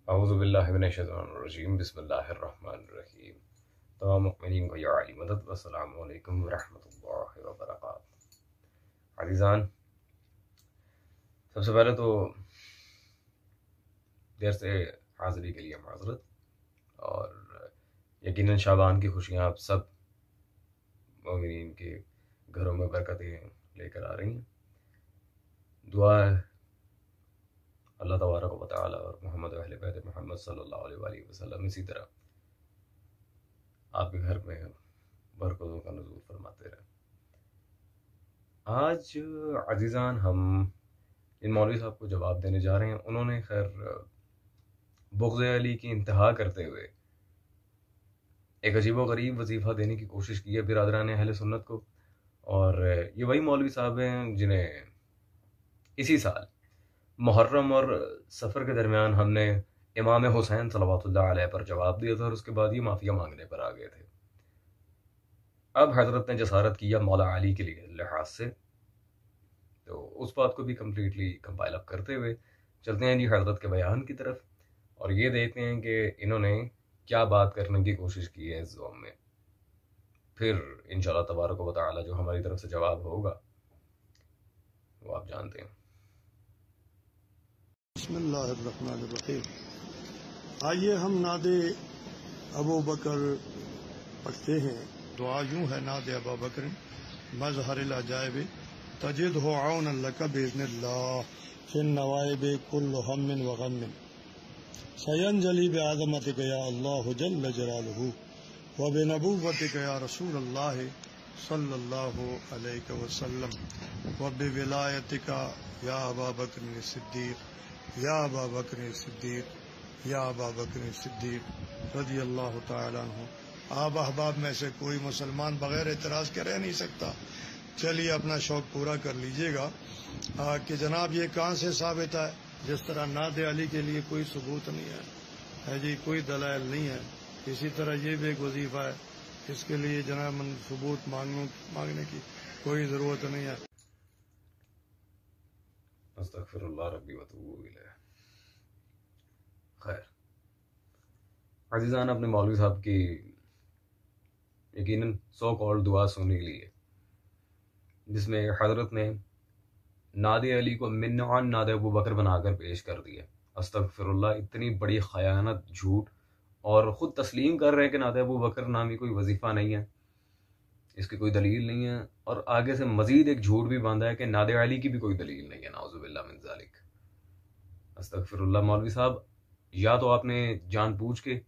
اعوذ باللہ من الشیطان الرجیم، بسم اللہ الرحمن الرحیم۔ تمام مؤمنین کو یا علی مدد، والسلام علیکم ورحمۃ اللہ وبرکاتہ۔ عزیزان، سب سے پہلے تو دیر سے حاضری کے لیے معذرت، اور یقیناً شعبان کی خوشیاں آپ سب مومنین کے گھروں میں برکتیں لے کر آ رہی ہیں۔ دعا ہے اللہ تبارک و تعالی اور محمد و اہل بیت محمد صلی اللہ علیہ وآلہ وسلم اسی طرح آپ کے گھر میں برکتوں کا نزول فرماتے رہے۔ آج عزیزان ہم ان مولوی صاحب کو جواب دینے جا رہے ہیں۔ انہوں نے خیر بغض علی کی انتہا کرتے ہوئے ایک عجیب و غریب وظیفہ دینے کی کوشش کی ہے برادران اہل سنت کو، اور یہ وہی مولوی صاحب ہیں جنہیں اسی سال محرم اور سفر کے درمیان ہم نے امام حسین صلوات اللہ علیہ پر جواب دیا تھا، اور اس کے بعد یہ معافیہ مانگنے پر آ گئے تھے۔ اب حضرت نے جسارت کیا مولا علی کے لیے لحاظ سے، تو اس بات کو بھی کمپلیٹلی کمپائل اپ کرتے ہوئے چلتے ہیں جی حضرت کے بیان کی طرف، اور یہ دیکھتے ہیں کہ انہوں نے کیا بات کرنے کی کوشش کی ہے اس زوم میں۔ پھر انشاءاللہ تبارک و تعالی جو ہماری طرف سے جواب ہوگا وہ آپ جانتے ہیں۔ بسم اللہ الرحمن الرحیم۔ آئیے ہم نعت ابو بکر پڑھتے ہیں۔ دعا یوں ہے: نعت ابو بکر مظہر العجائب تجد ہو عون لک باذن اللہ فی النوائب کل ہم و غم سینجلی بعظمتک یا اللہ جل جلالہ و بنبوتک یا رسول اللہ صلی اللہ علیہ وسلم و بولایتک یا ابا بکر الصدیق یا ابا بکر صدیق یا ابا بکر صدیق رضی اللہ تعالیٰ عنہ۔ آپ احباب میں سے کوئی مسلمان بغیر اعتراض کے رہ نہیں سکتا۔ چلیے اپنا شوق پورا کر لیجئے گا کہ جناب یہ کہاں سے ثابت ہے؟ جس طرح نعت علی کے لیے کوئی ثبوت نہیں ہے جی، کوئی دلائل نہیں ہے، اسی طرح یہ بھی ایک وظیفہ ہے، اس کے لیے جناب ثبوت مانگنے کی کوئی ضرورت نہیں ہے۔ استغفر اللہ ربی واتوب الیہ۔ خیر عزیزان، اپنے مولوی صاحب کی یقیناً سو کال دعا سننے کے لیے، جس میں حضرت نے نعت علی کو منعن نعت ابو بکر بنا کر پیش کر دیا۔ استغفر اللہ، اتنی بڑی خیانت، جھوٹ، اور خود تسلیم کر رہے ہیں کہ نعت ابو بکر نامی کوئی وظیفہ نہیں ہے، اس کی کوئی دلیل نہیں ہے، اور آگے سے مزید ایک جھوٹ بھی باندھا ہے کہ نعت علی کی بھی کوئی دلیل نہیں ہے۔ نعوذ باللہ من ذالک۔ استغفر اللہ۔ مولوی صاحب، یا تو آپ نے جان بوجھ کے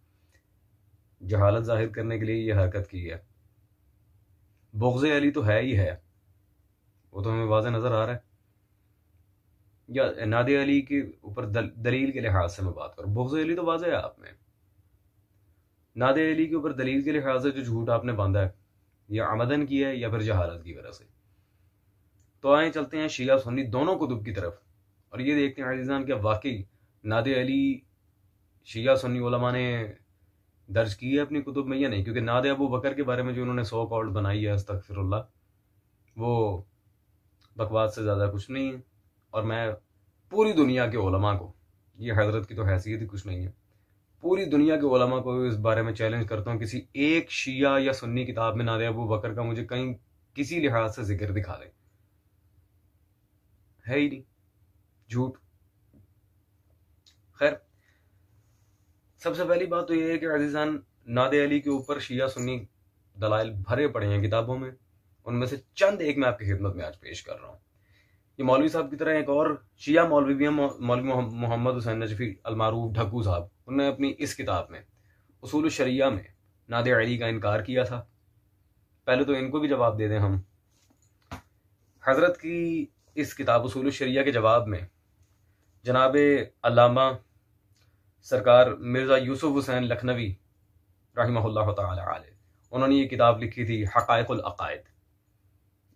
جہالت ظاہر کرنے کے لیے یہ حرکت کی ہے، بغض علی تو ہے ہی ہے، وہ تو ہمیں واضح نظر آ رہا ہے، یا نعت علی کے اوپر دلیل کے لحاظ سے میں بات کروں، بغض علی تو واضح ہے آپ میں، نعت علی کے اوپر دلیل کے لحاظ سے جو جھوٹ آپ نے باندھا ہے یا عمدن کیا ہے یا پھر جہالت کی وجہ سے۔ تو آئیں چلتے ہیں شیعہ سنی دونوں کتب کی طرف، اور یہ دیکھتے ہیں عزیزان کہ واقعی نعت علی شیعہ سنی علماء نے درج کی ہے اپنی کتب میں یا نہیں، کیونکہ نعت ابو بکر کے بارے میں جو انہوں نے سو کالڈ بنائی ہے استغفر اللہ، وہ بکواس سے زیادہ کچھ نہیں ہے، اور میں پوری دنیا کے علماء کو، یہ حضرت کی تو حیثیت ہی کچھ نہیں ہے، پوری دنیا کے علماء کو اس بارے میں چیلنج کرتا ہوں، کسی ایک شیعہ یا سنی کتاب میں نعت ابو بکر کا مجھے کہیں کسی لحاظ سے ذکر دکھا دیں، ہے ہی نہیں، جھوٹ۔ خیر، سب سے پہلی بات تو یہ ہے کہ عزیزان نعت علی کے اوپر شیعہ سنی دلائل بھرے پڑے ہیں کتابوں میں، ان میں سے چند ایک میں آپ کی خدمت میں آج پیش کر رہا ہوں۔ یہ مولوی صاحب کی طرح ایک اور شیعہ مولوی بھی ہیں، مولوی محمد حسین نجفی المعروف ڈھکو صاحب، انہوں نے اپنی اس کتاب میں اصول الشریعہ میں نعت علی کا انکار کیا تھا۔ پہلے تو ان کو بھی جواب دے دیں ہم۔ حضرت کی اس کتاب اصول الشریعہ کے جواب میں جناب علامہ سرکار مرزا یوسف حسین لکھنوی رحمہ اللہ تعالی علیہ، انہوں نے یہ کتاب لکھی تھی حقائق العقائد،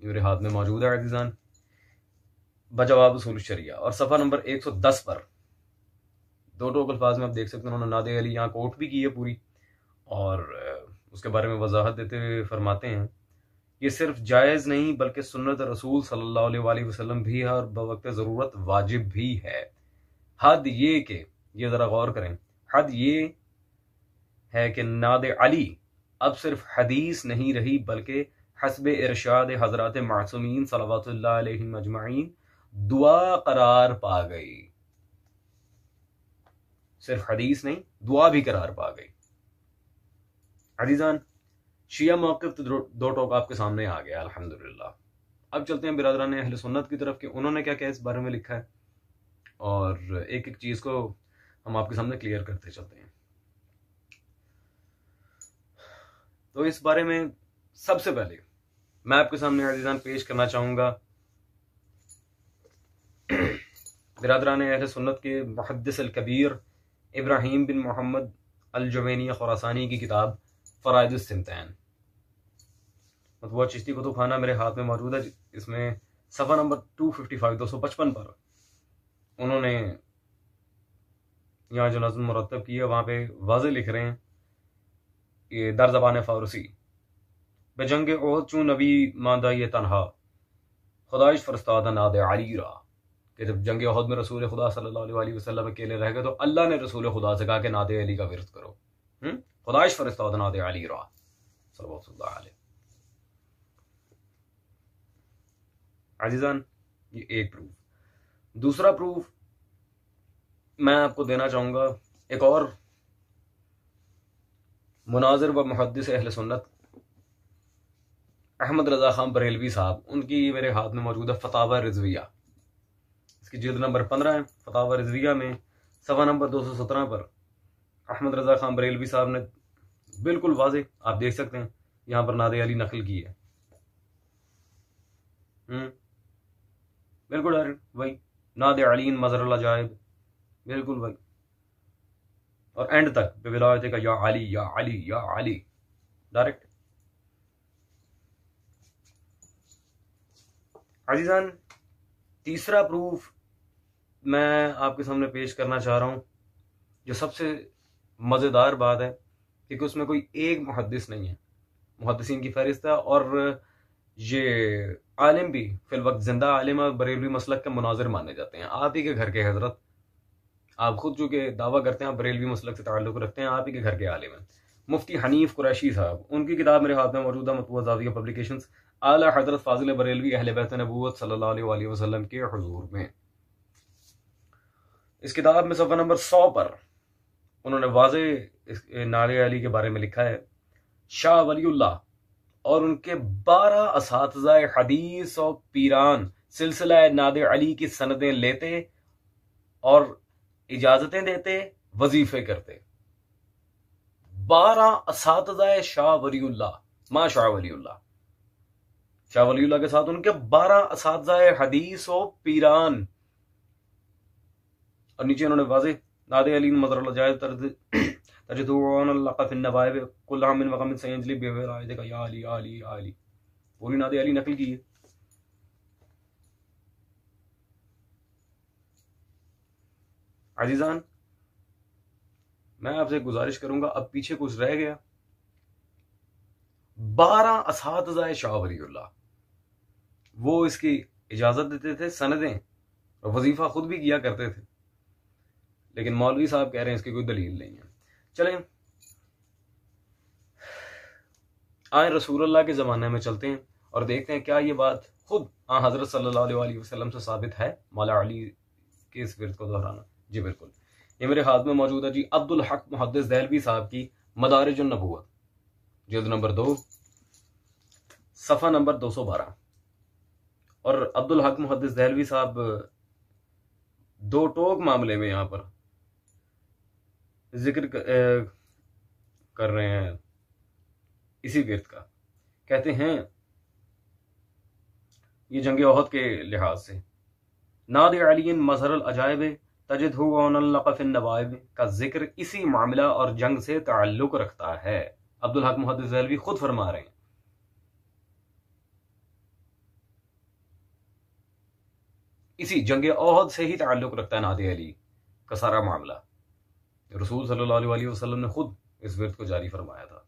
یہ میرے ہاتھ میں موجود ہے عزیزان، بجواب اصول الشریعہ، اور صفحہ نمبر 110 پر دو ٹوک الفاظ میں آپ دیکھ سکتے ہیں، انہوں نے نعت علی یہاں کوٹ بھی کی ہے پوری، اور اس کے بارے میں وضاحت دیتے ہوئے فرماتے ہیں یہ صرف جائز نہیں بلکہ سنت رسول صلی اللہ علیہ وآلہ وسلم بھی ہے، اور بوقت ضرورت واجب بھی ہے۔ حد یہ کہ یہ ذرا غور کریں حد یہ ہے کہ نعت علی اب صرف حدیث نہیں رہی بلکہ حسب ارشاد حضرات معصومین صلوات اللہ علیہم اجمعین دعا قرار پا گئی. صرف حدیث نہیں، دعا بھی قرار پا گئی. عزیزان، شیعہ موقف تو دو ٹوک آپ کے سامنے آ گیا الحمدللہ. اب چلتے ہیں برادران اہل سنت کی طرف کہ انہوں نے کیا کیا اس بارے میں لکھا ہے، اور ایک ایک چیز کو ہم آپ کے سامنے کلیئر کرتے چلتے ہیں. تو اس بارے میں سب سے پہلے میں آپ کے سامنے عزیزان پیش کرنا چاہوں گا برادران اہل سنت کے محدث الکبیر ابراہیم بن محمد الجوینی خراسانی کی کتاب فرائض السنتین. مطبوعہ چشتی کتب خانہ میرے ہاتھ میں موجود ہے. اس میں صفحہ نمبر 255 پر انہوں نے یہاں جو نظم مرتب کی ہے وہاں پہ واضح لکھ رہے ہیں کہ در زبان فارسی بے جنگ احد چون نبی ماندہ یہ تنہا خدایش فرستادہ ناد علی را، کہ جب جنگ احد میں رسول خدا صلی اللہ علیہ وسلم اکیلے رہ گئے تو اللہ نے رسول خدا سے کہا کہ ناد علی کا ورد کرو. خدایش فرستادہ ناد علی را صلی اللہ علیہ. عزیزان، یہ ایک پروف. دوسرا پروف میں آپ کو دینا چاہوں گا ایک اور مناظر و محدث اہل سنت احمد رضا خان بریلوی صاحب، ان کی میرے ہاتھ میں موجود ہے فتاوی رضویہ. اس کی جلد نمبر 15 ہے. فتاوی رضویہ میں صفحہ نمبر 217 پر احمد رضا خان بریلوی صاحب نے بالکل واضح، آپ دیکھ سکتے ہیں یہاں پر ناد علی نقل کی ہے. بالکل وہی ناد علی مظہر العجائب، بالکل وہی. اور اینڈ تک بے ولایت کا یا علی یا علی یا علی ڈائریکٹ. عزیزان، تیسرا پروف میں آپ کے سامنے پیش کرنا چاہ رہا ہوں، جو سب سے مزیدار بات ہے کیونکہ اس میں کوئی ایک محدث نہیں ہے، محدثین کی فہرست ہے، اور یہ عالم بھی فی الوقت زندہ عالم بریلوی مسلک کے مناظر مانے جاتے ہیں. آپ ہی کے گھر کے حضرت، آپ خود جو کہ دعویٰ کرتے ہیں آپ بریلوی مسلک سے تعلق رکھتے ہیں، آپ ہی کے گھر کے عالم ہیں. مفتی حنیف قریشی صاحب، ان کی کتاب میرے ہاتھ میں موجود ہے، مطبوعہ زاویہ پبلیکیشنز، اعلیٰ حضرت فاضل بریلوی اہل بیت نبوت صلی اللہ علیہ وسلم کے حضور میں. اس کتاب میں صفحہ نمبر 100 پر انہوں نے واضح ناد علی کے بارے میں لکھا ہے: شاہ ولی اللہ اور ان کے 12 اساتذہ حدیث و پیران سلسلہ ناد علی کی سندیں لیتے اور اجازتیں دیتے، وظیفے کرتے. 12 اساتذہ شاہ ولی اللہ، ماں شاہ ولی اللہ، شاہ ولی اللہ کے ساتھ ان کے 12 اساتذہ حدیث و پیران. اور نیچے انہوں نے واضح ناد علی مظہر العجائب تجدون اللہ فی النوائب کل ہم من وغم سینجلی بے ولایت کا یا علی علی علی، پوری ناد علی نقل کی ہے. عزیزان، میں آپ سے گزارش کروں گا، اب پیچھے کچھ رہ گیا. 12 اساتذہ شاہ ولی اللہ، وہ اس کی اجازت دیتے تھے، سندیں اور وظیفہ خود بھی کیا کرتے تھے، لیکن مولوی صاحب کہہ رہے ہیں اس کی کوئی دلیل نہیں ہے. چلیں آئیں رسول اللہ کے زمانے میں چلتے ہیں اور دیکھتے ہیں کیا یہ بات خود حضرت صلی اللہ علیہ وسلم سے ثابت ہے مولا علی کے اس ورد کو دہرانا. جی بالکل، یہ میرے ہاتھ میں موجود ہے جی عبدالحق محدث دہلوی صاحب کی مدارج النبوت، جلد نمبر 2 صفحہ نمبر 212. اور عبدالحق محدث دہلوی صاحب دو ٹوک معاملے میں یہاں پر ذکر کر رہے ہیں اسی ورد کا. کہتے ہیں یہ جنگ احد کے لحاظ سے ناد علی مظہر العجائب تجدہ اللہ فی النوائب کا ذکر اسی معاملہ اور جنگ سے تعلق رکھتا ہے. عبدالحق محدث دہلوی خود فرما رہے ہیں. اسی جنگ احد سے ہی تعلق رکھتا ہے ناد علی کا سارا معاملہ. رسول صلی اللہ علیہ وسلم نے خود اس ورد کو جاری فرمایا تھا.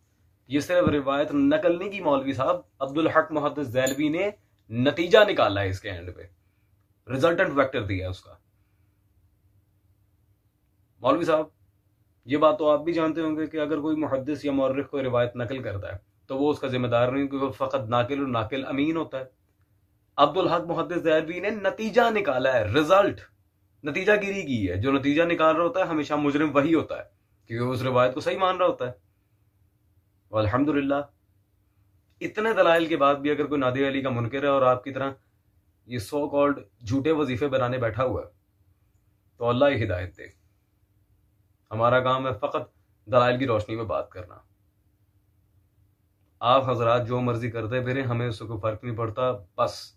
یہ صرف روایت نقل نہیں کی مولوی صاحب، عبدالحق محدث دہلوی نے نتیجہ نکالا ہے اس کے اینڈ پہ، ریزلٹنٹ ویکٹر دیا ہے اس کا. مولوی صاحب یہ بات تو آپ بھی جانتے ہوں گے کہ اگر کوئی محدث یا مورخ کوئی روایت نقل کرتا ہے تو وہ اس کا ذمہ دار نہیں، کیونکہ وہ فقط ناقل اور ناقل امین ہوتا ہے۔ عبدالحق محدث دہلوی نے نتیجہ نکالا ہے، رزلٹ، نتیجہ گیری کی ہے۔ جو نتیجہ نکال رہا ہوتا ہے ہمیشہ مجرم وہی ہوتا ہے، کیونکہ وہ اس روایت کو صحیح مان رہا ہوتا ہے۔ والحمدللہ اتنے دلائل کے بعد بھی اگر کوئی نادی علی کا منکر ہے اور آپ کی طرح یہ سو کالڈ جھوٹے وظیفے بنانے بیٹھا ہوا ہے تو اللہ ہی ہدایت دے۔ ہمارا کام ہے فقط دلائل کی روشنی میں بات کرنا۔ آپ حضرات جو مرضی کرتے پھریں، ہمیں اس سے کوئی فرق نہیں پڑتا، بس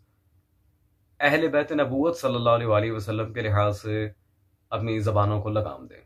اہل بیت نبوت صلی اللہ علیہ وآلہ وسلم کے لحاظ سے اپنی زبانوں کو لگام دیں۔